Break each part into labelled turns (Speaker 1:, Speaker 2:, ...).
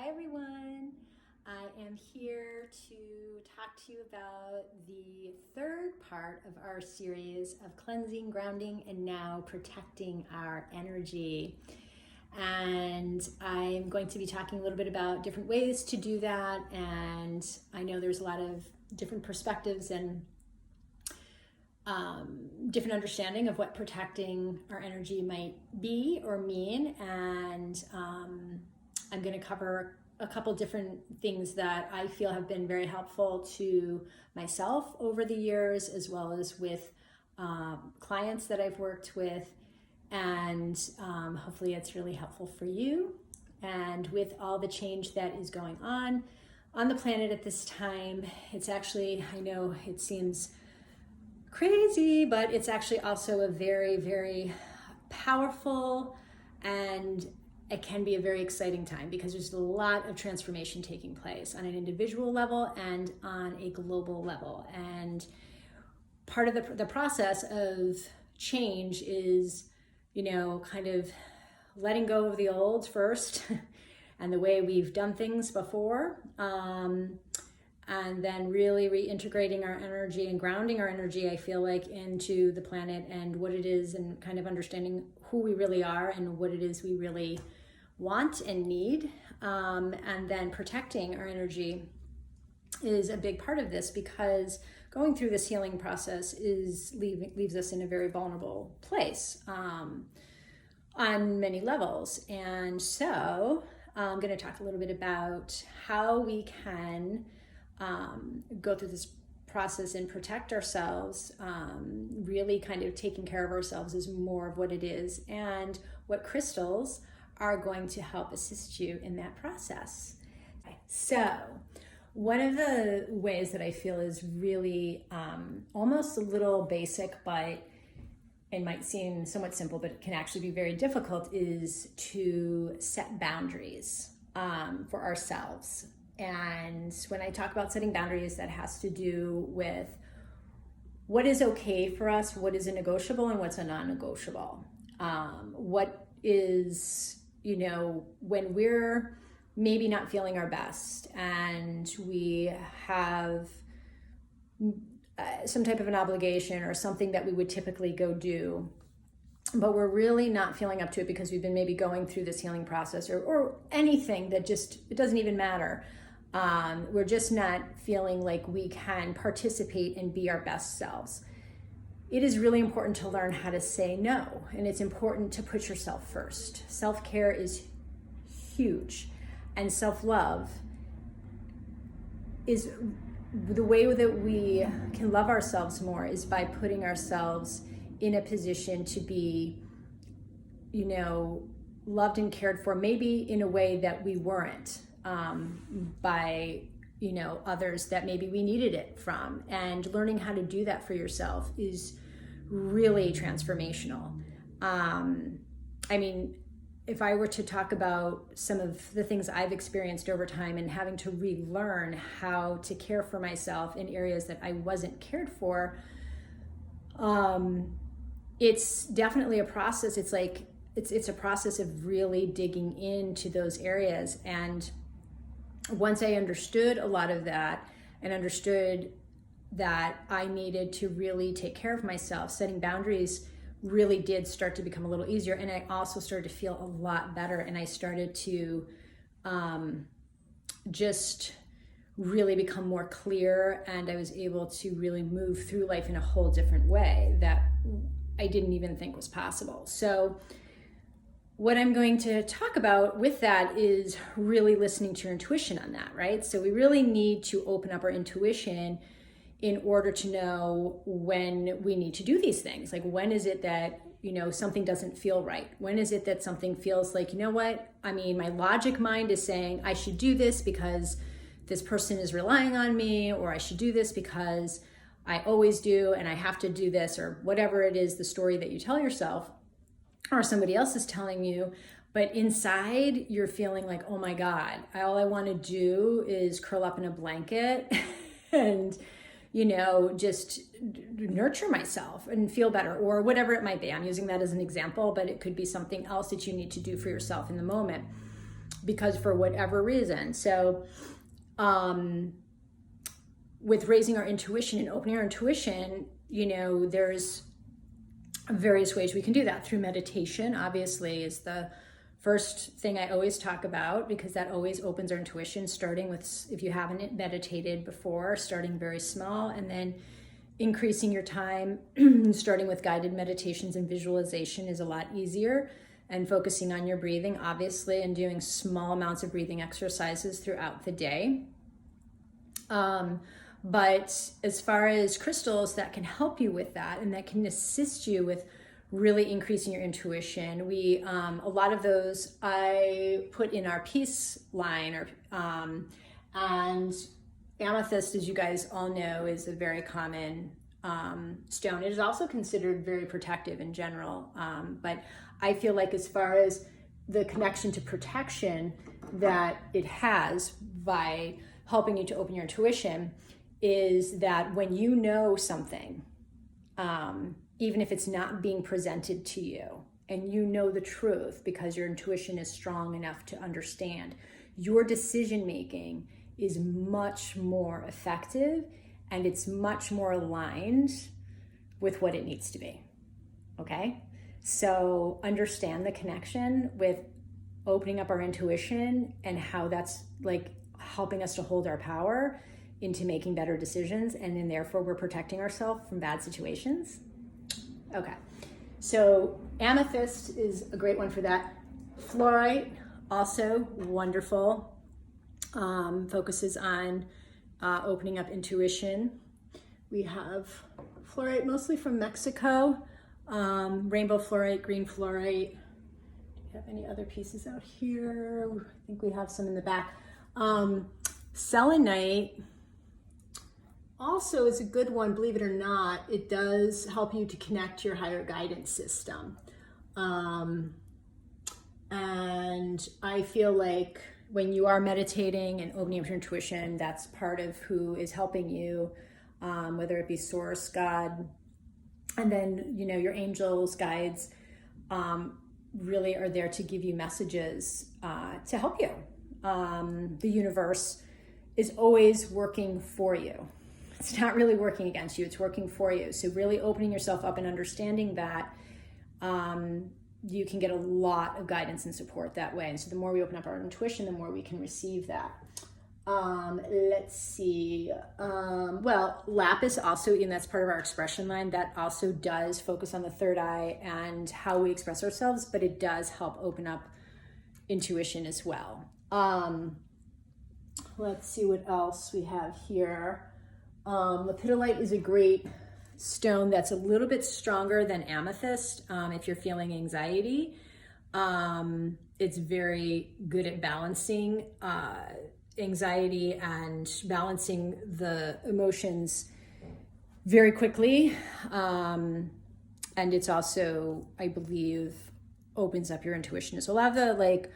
Speaker 1: Hi everyone. I am here to talk to you about the third part of our series of cleansing, grounding, and now protecting our energy. And I'm going to be talking a little bit about different ways to do that. And I know there's a lot of different perspectives and different understanding of what protecting our energy might be or mean. And I'm going to cover a couple different things that I feel have been very helpful to myself over the years, as well as with clients that I've worked with. And hopefully it's really helpful for you. And with all the change that is going on the planet at this time, it's actually, I know it seems crazy, but it's actually also a very, very powerful, and it can be a very exciting time because there's a lot of transformation taking place on an individual level and on a global level. And part of the process of change is, kind of letting go of the old first and the way we've done things before. And then really reintegrating our energy and grounding our energy, I feel like, into the planet and what it is, and kind of understanding who we really are and what it is we really want and need. And then protecting our energy is a big part of this, because going through this healing process leaves us in a very vulnerable place on many levels. And so I'm going to talk a little bit about how we can go through this process and protect ourselves. Really kind of taking care of ourselves is more of what it is, and what crystals are going to help assist you in that process. So one of the ways that I feel is really almost a little basic, but it might seem somewhat simple, but it can actually be very difficult, is to set boundaries for ourselves. And when I talk about setting boundaries, that has to do with what is okay for us, what is a negotiable, and what's a non-negotiable. What is, when we're maybe not feeling our best and we have some type of an obligation or something that we would typically go do, but we're really not feeling up to it because we've been maybe going through this healing process or anything that just, it doesn't even matter. We're just not feeling like we can participate and be our best selves. It is really important to learn how to say no, and it's important to put yourself first. Self-care is huge, and self-love is the way that we can love ourselves more is by putting ourselves in a position to be, loved and cared for, maybe in a way that we weren't by others that maybe we needed it from. And learning how to do that for yourself is really transformational. If I were to talk about some of the things I've experienced over time and having to relearn how to care for myself in areas that I wasn't cared for, it's definitely a process. It's like, it's a process of really digging into those areas. And once I understood a lot of that and understood that I needed to really take care of myself, setting boundaries really did start to become a little easier. And I also started to feel a lot better. And I started to just really become more clear. And I was able to really move through life in a whole different way that I didn't even think was possible. So what I'm going to talk about with that is really listening to your intuition on that, right? So we really need to open up our intuition in order to know when we need to do these things. Like, when is it that, something doesn't feel right? When is it that something feels like, my logic mind is saying I should do this because this person is relying on me, or I should do this because I always do and I have to do this, or whatever it is, the story that you tell yourself or somebody else is telling you. But inside you're feeling like, oh my God, all I want to do is curl up in a blanket and just nurture myself and feel better, or whatever it might be. I'm using that as an example, but it could be something else that you need to do for yourself in the moment. because for whatever reason. So with raising our intuition and opening our intuition, there's various ways we can do that. Through meditation, obviously, is the first thing I always talk about, because that always opens our intuition, starting with, if you haven't meditated before, starting very small and then increasing your time. Starting with guided meditations and visualization is a lot easier, and focusing on your breathing, obviously, and doing small amounts of breathing exercises throughout the day. But as far as crystals that can help you with that and that can assist you with really increasing your intuition, a lot of those I put in our peace line, and amethyst, as you guys all know, is a very common stone. It is also considered very protective in general, but I feel like as far as the connection to protection that it has by helping you to open your intuition, is that when you know something, even if it's not being presented to you, and you know the truth because your intuition is strong enough to understand, your decision making is much more effective, and it's much more aligned with what it needs to be. Okay? So understand the connection with opening up our intuition and how that's like helping us to hold our power into making better decisions, and then therefore we're protecting ourselves from bad situations. Okay, so amethyst is a great one for that. Fluorite, also wonderful. Focuses on opening up intuition. We have fluorite mostly from Mexico. Rainbow fluorite, green fluorite. Do you have any other pieces out here? I think we have some in the back. Selenite also is a good one, believe it or not. It does help you to connect to your higher guidance system. And I feel like when you are meditating and opening up your intuition, that's part of who is helping you, whether it be source, God, and then, your angels, guides, really are there to give you messages to help you. The universe is always working for you. It's not really working against you, it's working for you. So really opening yourself up and understanding that you can get a lot of guidance and support that way. And so the more we open up our intuition, the more we can receive that. Let's see. Well, lapis also, and that's part of our expression line, that also does focus on the third eye and how we express ourselves, but it does help open up intuition as well. Let's see what else we have here. Lepidolite is a great stone that's a little bit stronger than amethyst. If you're feeling anxiety, it's very good at balancing anxiety and balancing the emotions very quickly. And it's also, I believe, opens up your intuition. So a lot of the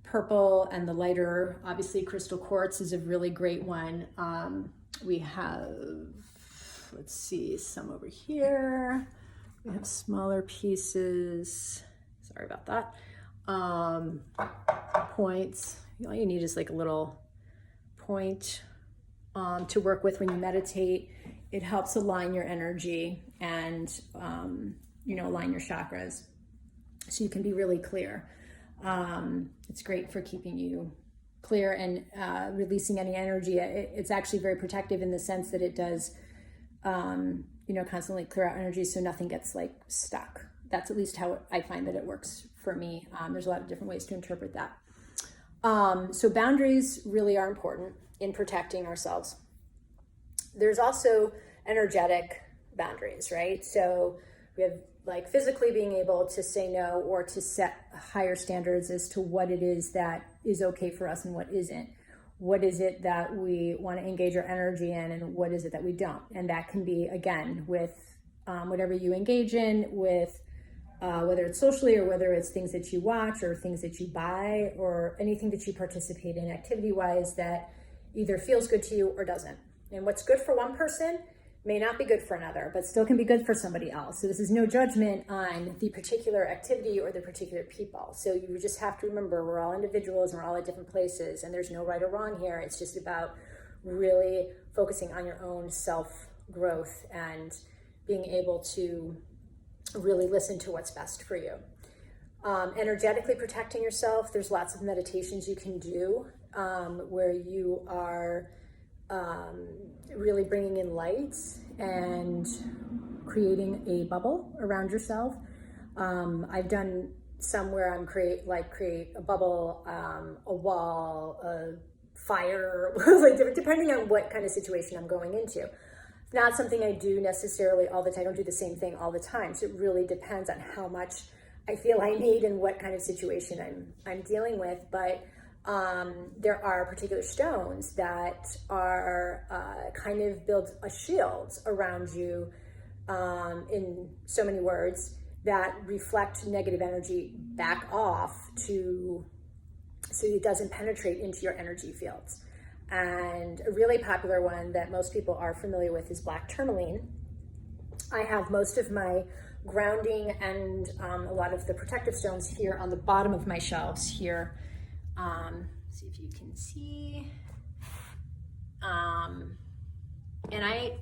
Speaker 1: purple and the lighter, obviously crystal quartz is a really great one. We have, let's see, some over here. We have smaller pieces. Sorry about that. Points. All you need is a little point to work with when you meditate. It helps align your energy and, align your chakras so you can be really clear. It's great for keeping you clear and releasing any energy. It's actually very protective in the sense that it does, constantly clear out energy so nothing gets stuck. That's at least how I find that it works for me. There's a lot of different ways to interpret that. So boundaries really are important in protecting ourselves. There's also energetic boundaries, right? So we have physically being able to say no or to set higher standards as to what it is that is okay for us and what isn't. What is it that we want to engage our energy in, and what is it that we don't? And that can be, again, with whatever you engage in, with whether it's socially or whether it's things that you watch or things that you buy or anything that you participate in activity-wise that either feels good to you or doesn't. And what's good for one person may not be good for another, but still can be good for somebody else. So this is no judgment on the particular activity or the particular people. So you just have to remember, we're all individuals and we're all at different places, and there's no right or wrong here. It's just about really focusing on your own self-growth and being able to really listen to what's best for you. Energetically protecting yourself, there's lots of meditations you can do where you are really bringing in light and creating a bubble around yourself. I've done some where I'm create a bubble, a wall, a fire, like depending on what kind of situation I'm going into. Not something I do necessarily all the time. I don't do the same thing all the time. So it really depends on how much I feel I need and what kind of situation I'm dealing with. But there are particular stones that are kind of build a shield around you in so many words that reflect negative energy back off so it doesn't penetrate into your energy fields. And a really popular one that most people are familiar with is black tourmaline. I have most of my grounding and a lot of the protective stones here on the bottom of my shelves here. See if you can see. And I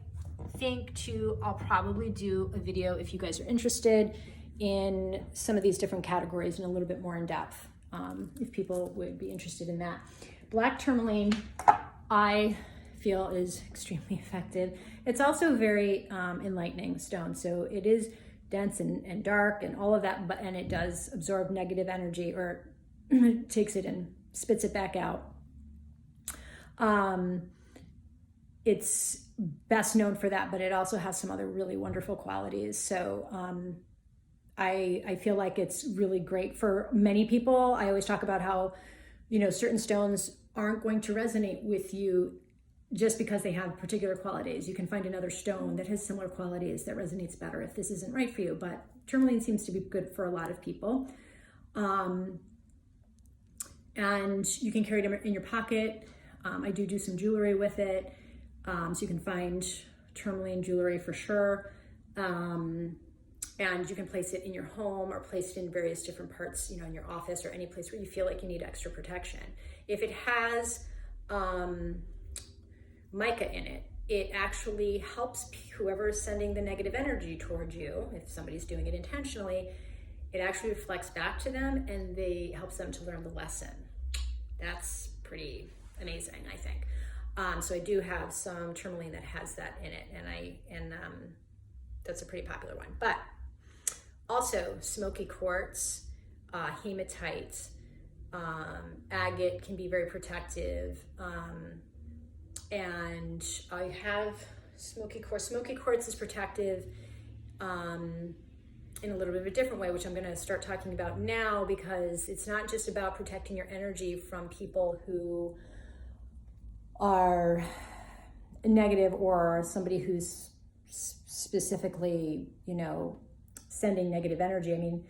Speaker 1: think I'll probably do a video if you guys are interested in some of these different categories and a little bit more in depth, if people would be interested in that. Black tourmaline, I feel, is extremely effective. It's also very enlightening stone. So it is dense and dark and all of that, and it does absorb negative energy, or takes it and spits it back out. It's best known for that, but it also has some other really wonderful qualities. So I feel like it's really great for many people. I always talk about how, certain stones aren't going to resonate with you just because they have particular qualities. You can find another stone that has similar qualities that resonates better if this isn't right for you. But tourmaline seems to be good for a lot of people. And you can carry it in your pocket. I do some jewelry with it. So you can find tourmaline jewelry for sure. And you can place it in your home or place it in various different parts, in your office or any place where you feel like you need extra protection. If it has mica in it, it actually helps whoever is sending the negative energy towards you. If somebody's doing it intentionally, it actually reflects back to them and helps them to learn the lesson. That's pretty amazing, I think. So I do have some tourmaline that has that in it, and that's a pretty popular one. But also smoky quartz, hematite, agate can be very protective. And I have smoky quartz. Smoky quartz is protective in a little bit of a different way, which I'm going to start talking about now, because it's not just about protecting your energy from people who are negative or somebody who's specifically, sending negative energy. I mean,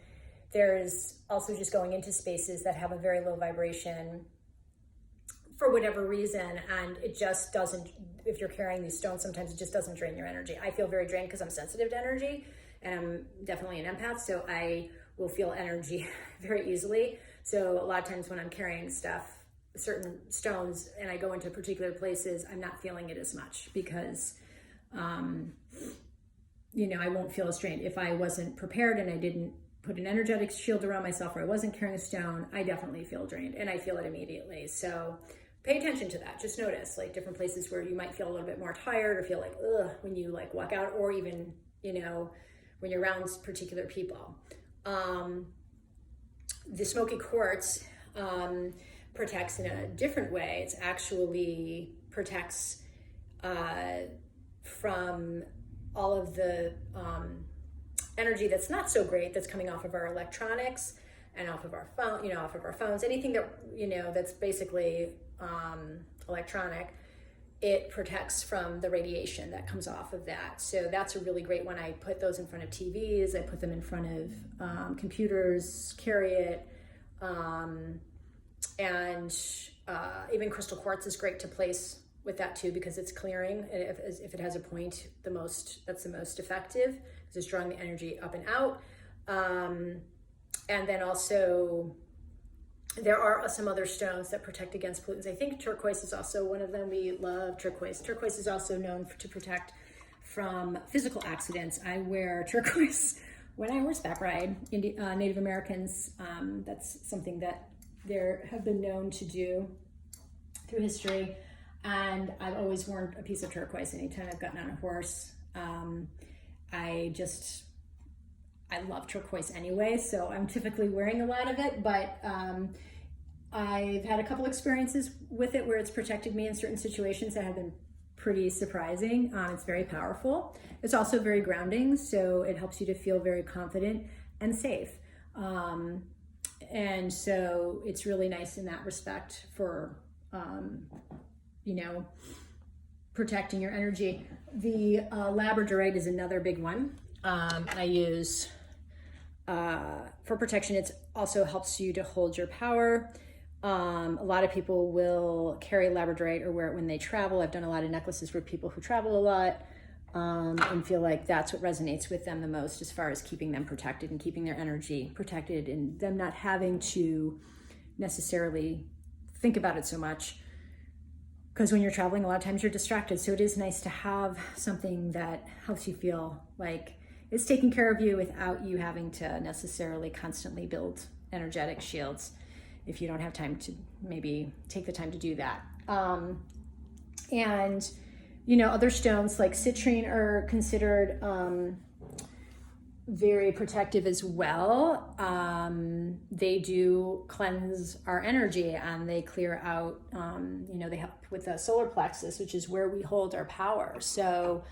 Speaker 1: there's also just going into spaces that have a very low vibration for whatever reason, and it just doesn't, if you're carrying these stones, sometimes it just doesn't drain your energy. I feel very drained because I'm sensitive to energy, and I'm definitely an empath, so I will feel energy very easily. So a lot of times when I'm carrying stuff, certain stones, and I go into particular places, I'm not feeling it as much because I won't feel as drained. If I wasn't prepared and I didn't put an energetic shield around myself, or I wasn't carrying a stone, I definitely feel drained, and I feel it immediately. So pay attention to that. Just notice like different places where you might feel a little bit more tired or feel like ugh when you like walk out, or even when you're around particular people. The smoky quartz protects in a different way. It's actually protects from all of the energy that's not so great that's coming off of our electronics and off of our phone, off of our phones, anything that, that's basically electronic. It protects from the radiation that comes off of that. So that's a really great one. I put those in front of TVs. I put them in front of computers, carry it. And even crystal quartz is great to place with that too, because it's clearing. If it has a point, that's the most effective, because it's drawing the energy up and out. And then also, there are some other stones that protect against pollutants. I think turquoise is also one of them. We love turquoise. Turquoise is also known to protect from physical accidents. I wear turquoise when I horseback ride. Native Americans, that's something that they have been known to do through history. And I've always worn a piece of turquoise anytime I've gotten on a horse. I love turquoise anyway, so I'm typically wearing a lot of it, but I've had a couple experiences with it where it's protected me in certain situations that have been pretty surprising. It's very powerful. It's also very grounding, so it helps you to feel very confident and safe. And so it's really nice in that respect for, protecting your energy. The labradorite is another big one. I use for protection. It also helps you to hold your power. A lot of people will carry labradorite or wear it when they travel. I've done a lot of necklaces for people who travel a lot, and feel like that's what resonates with them the most, as far as keeping them protected and keeping their energy protected, and them not having to necessarily think about it so much. Because when you're traveling, a lot of times you're distracted. So it is nice to have something that helps you feel like it's taking care of you without you having to necessarily constantly build energetic shields, if you don't have time to maybe take the time to do that. And, other stones like citrine are considered very protective as well. They do cleanse our energy, and they clear out, they help with the solar plexus, which is where we hold our power. So,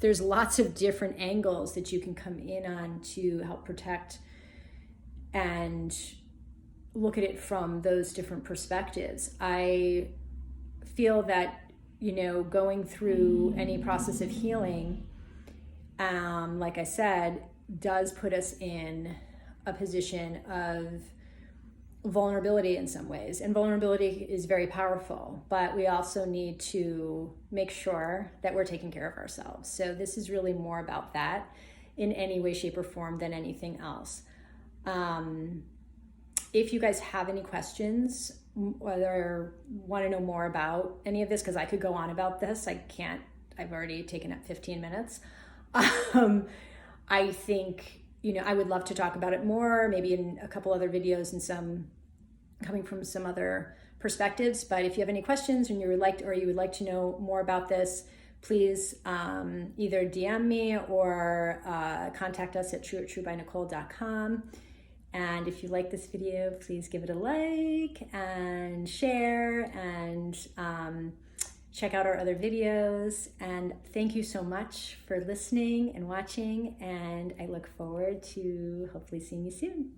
Speaker 1: there's lots of different angles that you can come in on to help protect and look at it from those different perspectives. I feel that, going through any process of healing, like I said, does put us in a position of vulnerability in some ways. And vulnerability is very powerful, but we also need to make sure that we're taking care of ourselves. So this is really more about that in any way, shape, or form than anything else. If you guys have any questions, whether want to know more about any of this, because I could go on about this, I can't. I've already taken up 15 minutes. I think, I would love to talk about it more, maybe in a couple other videos and some coming from some other perspectives. But if you have any questions and you would like to know more about this, please either DM me or contact us at TRU@TRUByNicole.com. And if you like this video, please give it a like and share, and check out our other videos. And thank you so much for listening and watching, and I look forward to hopefully seeing you soon.